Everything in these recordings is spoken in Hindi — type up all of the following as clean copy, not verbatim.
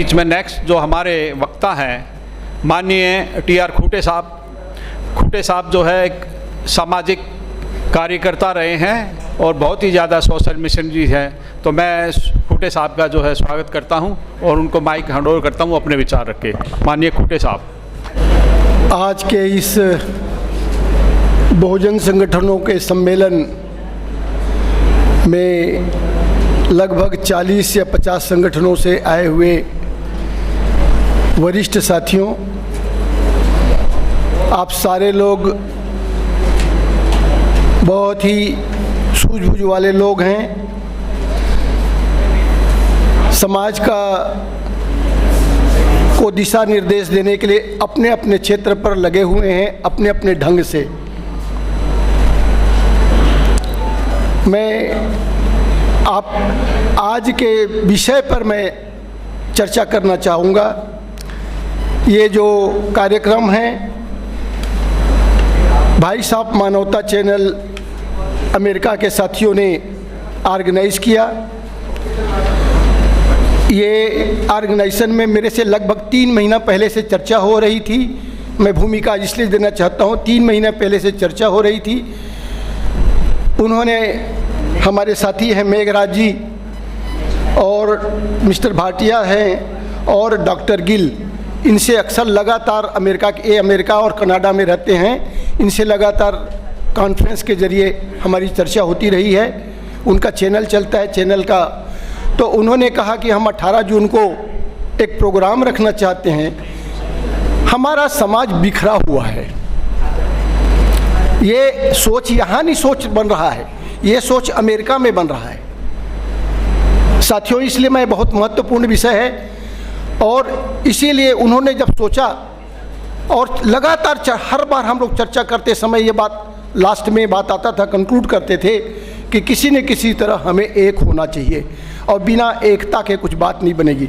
बीच में नेक्स्ट जो हमारे वक्ता हैं माननीय टी.आर. खूंटे साहब जो है एक सामाजिक कार्यकर्ता रहे हैं और बहुत ही ज़्यादा सोशल मिशनरी हैं। तो मैं खूंटे साहब का जो है स्वागत करता हूं और उनको माइक हैंड ओवर करता हूं अपने विचार रख के। माननीय खूंटे साहब। आज के इस बहुजन संगठनों के सम्मेलन में लगभग 40 या 50 संगठनों से आए हुए वरिष्ठ साथियों, आप सारे लोग बहुत ही सूझबूझ वाले लोग हैं। समाज को दिशा निर्देश देने के लिए अपने अपने क्षेत्र पर लगे हुए हैं, अपने अपने ढंग से। मैं आज के विषय पर मैं चर्चा करना चाहूँगा। ये जो कार्यक्रम है भाई साहब मानवता चैनल अमेरिका के साथियों ने ऑर्गेनाइज किया। ये ऑर्गेनाइजेशन में मेरे से लगभग 3 महीना पहले से चर्चा हो रही थी। मैं भूमिका इसलिए देना चाहता हूँ, 3 महीना पहले से चर्चा हो रही थी। उन्होंने, हमारे साथी हैं मेघराज जी और मिस्टर भाटिया हैं और डॉक्टर गिल, इनसे अक्सर लगातार अमेरिका और कनाडा में रहते हैं, इनसे लगातार कॉन्फ्रेंस के ज़रिए हमारी चर्चा होती रही है। उनका चैनल चलता है, चैनल का। तो उन्होंने कहा कि हम 18 जून को एक प्रोग्राम रखना चाहते हैं। हमारा समाज बिखरा हुआ है। ये सोच यहाँ नहीं सोच बन रहा है, ये सोच अमेरिका में बन रहा है साथियों। इसलिए मैं बहुत महत्वपूर्ण विषय है और इसीलिए उन्होंने जब सोचा, और लगातार हर बार हम लोग चर्चा करते समय ये बात लास्ट में बात आता था, कंक्लूड करते थे कि किसी न किसी तरह हमें एक होना चाहिए और बिना एकता के कुछ बात नहीं बनेगी।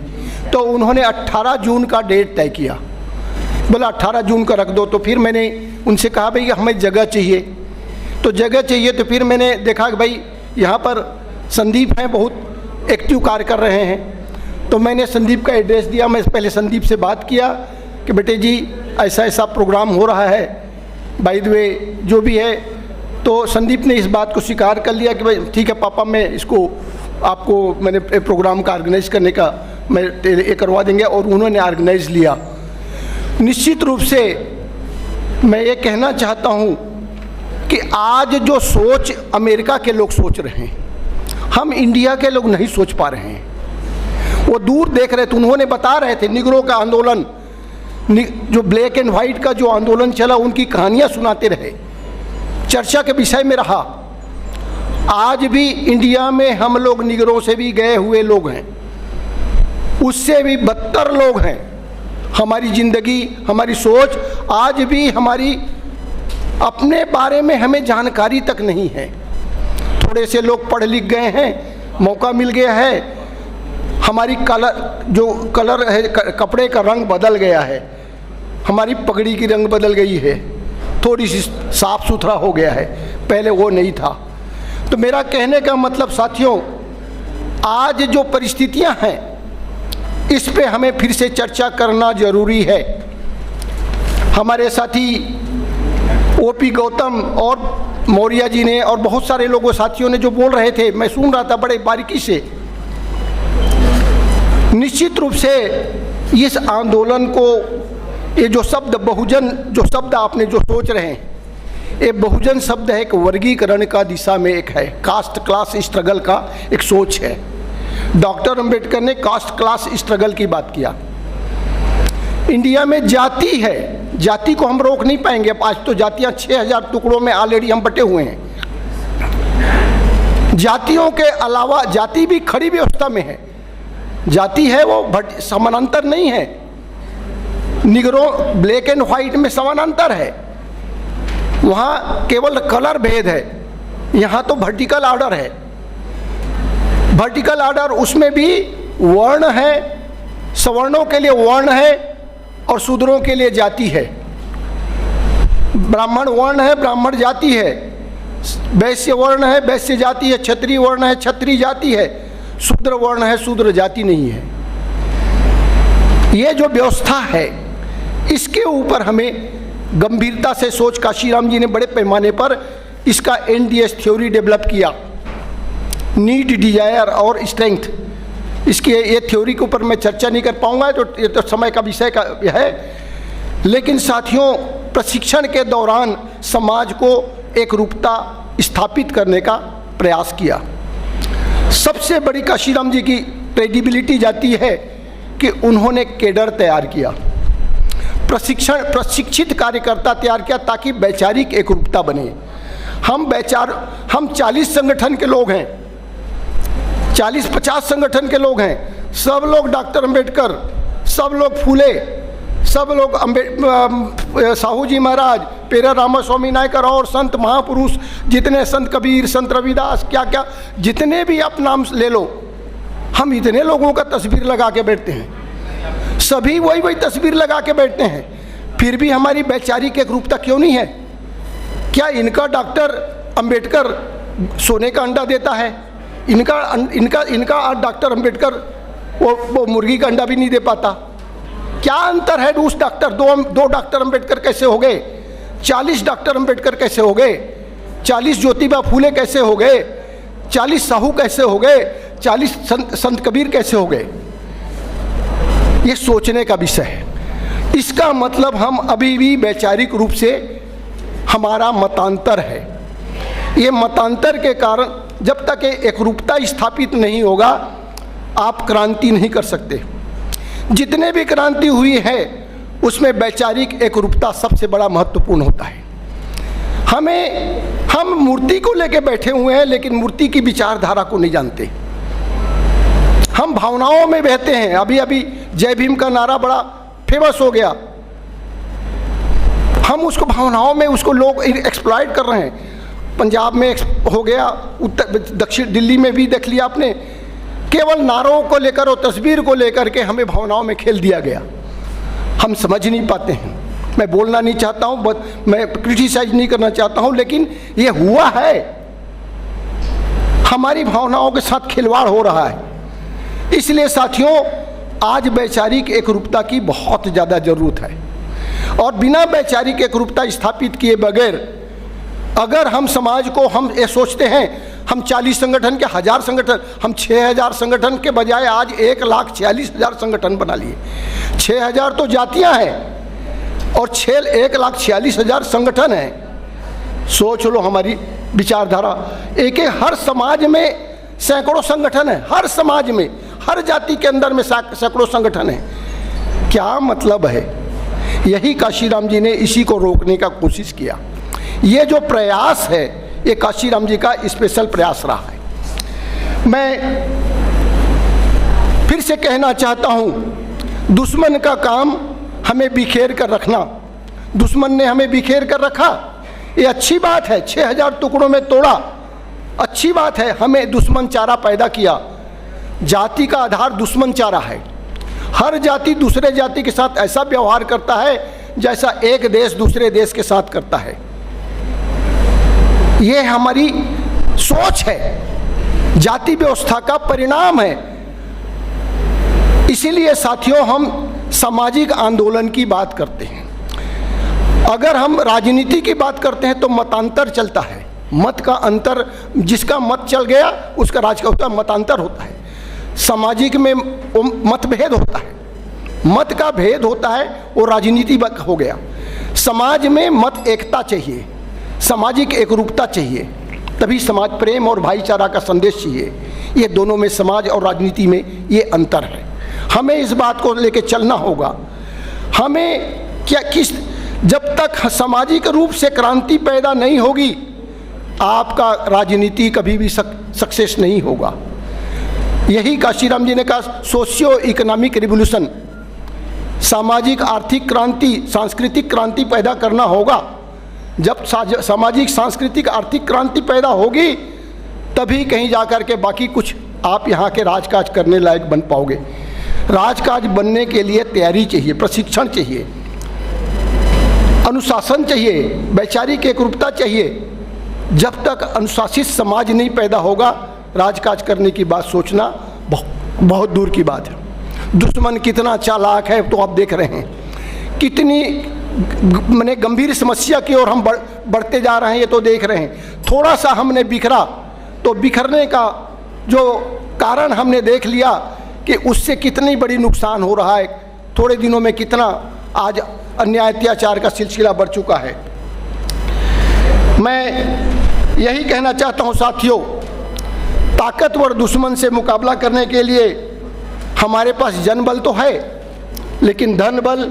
तो उन्होंने 18 जून का डेट तय किया, बोला 18 जून का रख दो। तो फिर मैंने उनसे कहा भाई हमें जगह चाहिए, तो जगह चाहिए। तो फिर मैंने देखा कि भाई यहाँ पर संदीप हैं, बहुत एक्टिव कार्य कर रहे हैं। तो मैंने संदीप का एड्रेस दिया। मैं पहले संदीप से बात किया कि बेटे जी ऐसा ऐसा प्रोग्राम हो रहा है, बाय द वे जो भी है। तो संदीप ने इस बात को स्वीकार कर लिया कि भाई ठीक है पापा, मैं इसको आपको मैंने प्रोग्राम का ऑर्गेनाइज करने का मैं ये करवा देंगे, और उन्होंने ऑर्गेनाइज लिया। निश्चित रूप से मैं ये कहना चाहता हूँ कि आज जो सोच अमेरिका के लोग सोच रहे हैं, हम इंडिया के लोग नहीं सोच पा रहे हैं। वो दूर देख रहे थे। उन्होंने बता रहे थे निगरों का आंदोलन, जो ब्लैक एंड वाइट का जो आंदोलन चला, उनकी कहानियाँ सुनाते रहे, चर्चा के विषय में रहा। आज भी इंडिया में हम लोग निगरों से भी गए हुए लोग हैं, उससे भी बदतर लोग हैं। हमारी ज़िंदगी, हमारी सोच, आज भी हमारी अपने बारे में हमें जानकारी तक नहीं है। थोड़े से लोग पढ़ लिख गए हैं, मौका मिल गया है, हमारी कलर है, कपड़े का रंग बदल गया है, हमारी पगड़ी की रंग बदल गई है, थोड़ी सी साफ सुथरा हो गया है, पहले वो नहीं था। तो मेरा कहने का मतलब साथियों, आज जो परिस्थितियां हैं इस पे हमें फिर से चर्चा करना जरूरी है। हमारे साथी ओपी गौतम और मौर्य जी ने और बहुत सारे लोगों साथियों ने जो बोल रहे थे, मैं सुन रहा था बड़े बारीकी से। निश्चित रूप से इस आंदोलन को, ये जो शब्द बहुजन, जो शब्द आपने जो सोच रहे हैं, ये बहुजन शब्द है, एक वर्गीकरण का दिशा में एक है, कास्ट क्लास स्ट्रगल का एक सोच है। डॉक्टर अंबेडकर ने कास्ट क्लास स्ट्रगल की बात किया। इंडिया में जाति है, जाति को हम रोक नहीं पाएंगे। आज तो जातियां 6000 टुकड़ों में ऑलरेडी हम बटे हुए हैं। जातियों के अलावा जाति भी खड़ी व्यवस्था में है। जाति है वो समानांतर नहीं है। निगरों ब्लैक एंड व्हाइट में समानांतर है, वहाँ केवल कलर भेद है। यहाँ तो वर्टिकल ऑर्डर है। वर्टिकल ऑर्डर, उसमें भी वर्ण है, सवर्णों के लिए वर्ण है और शूद्रों के लिए जाति है। ब्राह्मण वर्ण है, ब्राह्मण जाति है। वैश्य वर्ण है, वैश्य जाति है। क्षत्रिय वर्ण है, क्षत्रिय जाति है। शूद्र वर्ण है, शूद्र जाति नहीं है। ये जो व्यवस्था है इसके ऊपर हमें गंभीरता से सोच, काशीराम जी ने बड़े पैमाने पर इसका एनडीएस थ्योरी डेवलप किया, नीड, डिजायर और स्ट्रेंथ। इसकी ये थ्योरी के ऊपर मैं चर्चा नहीं कर पाऊंगा, तो ये तो समय का विषय का है। लेकिन साथियों, प्रशिक्षण के दौरान समाज को एक रूपता स्थापित करने का प्रयास किया। सबसे बड़ी काशीराम जी की क्रेडिबिलिटी जाती है कि उन्होंने केडर तैयार किया, प्रशिक्षित कार्यकर्ता तैयार किया ताकि वैचारिक एक रूपता बने। हम 40 संगठन के लोग हैं, 40-50 संगठन के लोग हैं, सब लोग डॉक्टर अंबेडकर, सब लोग फूले, सब लोग साहू जी महाराज, पेरा रामास्वामी नायकर और संत महापुरुष, जितने संत कबीर, संत रविदास, क्या क्या जितने भी आप नाम ले लो, हम इतने लोगों का तस्वीर लगा के बैठते हैं, सभी वही तस्वीर लगा के बैठते हैं, फिर भी हमारी वैचारिक एक रूपता क्यों नहीं है? क्या इनका डॉक्टर अंबेडकर सोने का अंडा देता है? इनका डॉक्टर अंबेडकर वो मुर्गी का अंडा भी नहीं दे पाता। क्या अंतर है? उस डॉक्टर दो डॉक्टर अंबेडकर कैसे हो गए? 40 डॉक्टर अंबेडकर कैसे हो गए? 40 ज्योतिबा फूले कैसे हो गए? 40 साहू कैसे हो गए? 40 संत कबीर कैसे हो गए? ये सोचने का विषय है। इसका मतलब हम अभी भी वैचारिक रूप से हमारा मतांतर है। ये मतांतर के कारण जब तक एक रूपता स्थापित नहीं होगा, आप क्रांति नहीं कर सकते। जितने भी क्रांति हुई है उसमें वैचारिक एक रूपता सबसे बड़ा महत्वपूर्ण होता है। हम मूर्ति को लेके बैठे हुए हैं, लेकिन मूर्ति की विचारधारा को नहीं जानते। हम भावनाओं में बहते हैं। अभी जय भीम का नारा बड़ा फेमस हो गया, हम उसको भावनाओं में उसको लोग एक्सप्लॉइट कर रहे हैं। पंजाब में हो गया, दक्षिण दिल्ली में भी देख लिया आपने, केवल नारों को लेकर और तस्वीर को लेकर के हमें भावनाओं में खेल दिया गया। हम समझ नहीं पाते हैं। मैं बोलना नहीं चाहता हूँ, मैं क्रिटिसाइज नहीं करना चाहता हूँ, लेकिन ये हुआ है, हमारी भावनाओं के साथ खिलवाड़ हो रहा है। इसलिए साथियों, आज वैचारिक एक रूपता की बहुत ज़्यादा ज़रूरत है, और बिना वैचारिक एक रूपता स्थापित किए बगैर अगर हम समाज को, हम ये सोचते हैं हम 40 संगठन के 1000 संगठन, हम 6000 संगठन के बजाय आज 1,46,000 संगठन बना लिए। 6000 तो जातियां हैं और 1,46,000 संगठन हैं। सोच लो हमारी विचारधारा। एक हर समाज में सैकड़ों संगठन है, हर समाज में, हर जाति के अंदर में सैकड़ों संगठन है। क्या मतलब है? यही काशीराम जी ने इसी को रोकने का कोशिश किया। ये जो प्रयास है, ये काशीराम जी का स्पेशल प्रयास रहा है। मैं फिर से कहना चाहता हूँ, दुश्मन का काम हमें बिखेर कर रखना। दुश्मन ने हमें बिखेर कर रखा, ये अच्छी बात है। 6000 टुकड़ों में तोड़ा, अच्छी बात है। हमें दुश्मन चारा पैदा किया। जाति का आधार दुश्मन चारा है। हर जाति दूसरे जाति के साथ ऐसा व्यवहार करता है जैसा एक देश दूसरे देश के साथ करता है। ये हमारी सोच है, जाति व्यवस्था का परिणाम है। इसीलिए साथियों, हम सामाजिक आंदोलन की बात करते हैं। अगर हम राजनीति की बात करते हैं तो मतांतर चलता है। मत का अंतर, जिसका मत चल गया उसका राज का मतांतर होता है। सामाजिक में मतभेद होता है, मत का भेद होता है, वो राजनीति हो गया। समाज में मत एकता चाहिए, सामाजिक एकरूपता चाहिए, तभी समाज प्रेम और भाईचारा का संदेश चाहिए। ये दोनों में, समाज और राजनीति में ये अंतर है। हमें इस बात को लेकर चलना होगा। हमें जब तक सामाजिक रूप से क्रांति पैदा नहीं होगी, आपका राजनीति कभी भी सक्सेस नहीं होगा। यही काशीराम जी ने कहा, सोशियो इकोनॉमिक रिवोल्यूशन, सामाजिक आर्थिक क्रांति, सांस्कृतिक क्रांति पैदा करना होगा। जब सामाजिक सांस्कृतिक आर्थिक क्रांति पैदा होगी, तभी कहीं जाकर के बाकी कुछ आप यहाँ के राजकाज करने लायक बन पाओगे। राजकाज बनने के लिए तैयारी चाहिए, प्रशिक्षण चाहिए, अनुशासन चाहिए, वैचारिक एकरूपता चाहिए। जब तक अनुशासित समाज नहीं पैदा होगा, राजकाज करने की बात सोचना बहुत दूर की बात है। दुश्मन कितना चालाक है तो आप देख रहे हैं, कितनी माने गंभीर समस्या की ओर हम बढ़ते जा रहे हैं, ये तो देख रहे हैं। थोड़ा सा हमने बिखरा तो बिखरने का जो कारण हमने देख लिया कि उससे कितनी बड़ी नुकसान हो रहा है। थोड़े दिनों में कितना आज अन्याय अत्याचार का सिलसिला बढ़ चुका है। मैं यही कहना चाहता हूँ साथियों, ताकतवर दुश्मन से मुकाबला करने के लिए हमारे पास जनबल तो है, लेकिन धन बल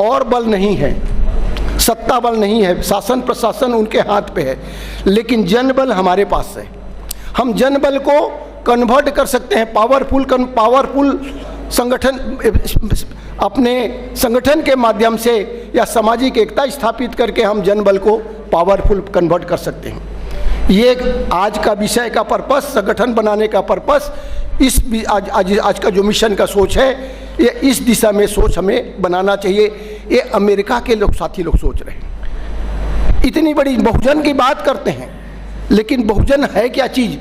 और बल नहीं है, सत्ता बल नहीं है, शासन प्रशासन उनके हाथ पे है, लेकिन जनबल हमारे पास है। हम जनबल को कन्वर्ट कर सकते हैं, पावरफुल संगठन, अपने संगठन के माध्यम से या सामाजिक एकता स्थापित करके हम जनबल को पावरफुल कन्वर्ट कर सकते हैं। ये आज का विषय का पर्पस, संगठन बनाने का पर्पस, आज का जो मिशन का सोच है, ये इस दिशा में सोच हमें बनाना चाहिए। ये अमेरिका के लोग साथी लोग सोच रहे हैं, इतनी बड़ी बहुजन की बात करते हैं, लेकिन बहुजन है क्या चीज़?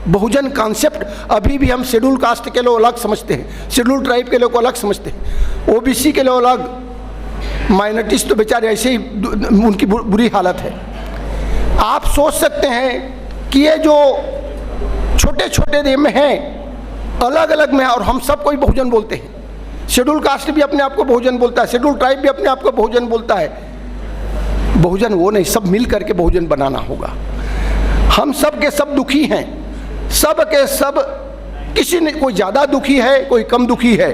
बहुजन कॉन्सेप्ट अभी भी हम शेड्यूल कास्ट के लोग अलग समझते हैं, शेड्यूल ट्राइब के लोग अलग समझते हैं, ओबीसी के लोग अलग, माइनॉरिटीज तो बेचारे ऐसे ही उनकी बुरी हालत है। आप सोच सकते हैं कि ये जो छोटे छोटे देश में हैं, अलग अलग में, और हम सब कोई बहुजन बोलते हैं। शेड्यूल कास्ट भी अपने आप को बहुजन बोलता है, शेड्यूल ट्राइब भी अपने आप को बहुजन बोलता है। बहुजन वो नहीं, सब मिल करके बहुजन बनाना होगा। हम सब के सब दुखी हैं, सब के सब, किसी ने, कोई ज़्यादा दुखी है, कोई कम दुखी है,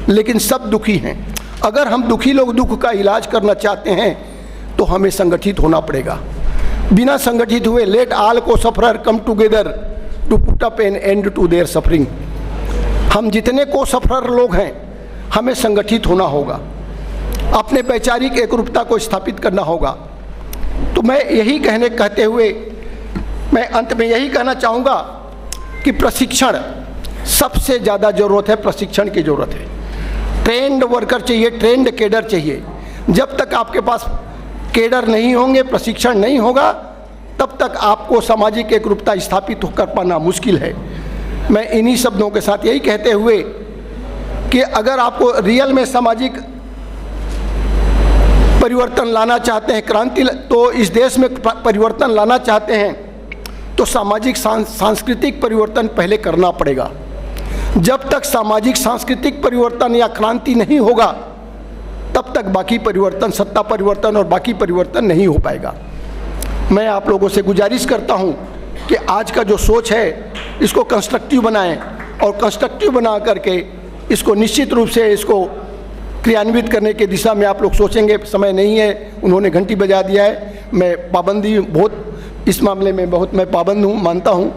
लेकिन सब दुखी हैं। अगर हम दुखी लोग दुख का इलाज करना चाहते हैं तो हमें संगठित होना पड़ेगा। बिना संगठित हुए लेट ऑल को sufferer come together to put up an end to their suffering. हम जितने को सफरर लोग हैं, हमें संगठित होना होगा, अपने वैचारिक एकरूपता को स्थापित करना होगा। तो मैं यही कहते हुए मैं अंत में यही कहना चाहूँगा कि प्रशिक्षण, सबसे ज़्यादा ज़रूरत है, प्रशिक्षण की ज़रूरत है। ट्रेंड वर्कर चाहिए, ट्रेंड केडर चाहिए। जब तक आपके पास केडर नहीं होंगे, प्रशिक्षण नहीं होगा, तब तक आपको सामाजिक एकरूपता स्थापित कर पाना मुश्किल है। मैं इन्हीं शब्दों के साथ यही कहते हुए कि अगर आपको रियल में सामाजिक परिवर्तन लाना चाहते हैं, क्रांति, तो इस देश में परिवर्तन लाना चाहते हैं, तो सामाजिक सांस्कृतिक परिवर्तन पहले करना पड़ेगा। जब तक सामाजिक सांस्कृतिक परिवर्तन या क्रांति नहीं होगा, तब तक बाकी परिवर्तन, सत्ता परिवर्तन और बाकी परिवर्तन नहीं हो पाएगा। मैं आप लोगों से गुजारिश करता हूं कि आज का जो सोच है, इसको कंस्ट्रक्टिव बनाएं, और कंस्ट्रक्टिव बना करके इसको निश्चित रूप से इसको क्रियान्वित करने की दिशा में आप लोग सोचेंगे। समय नहीं है, उन्होंने घंटी बजा दिया है। मैं पाबंदी बहुत, इस मामले में बहुत मैं पाबंद हूँ, मानता हूँ,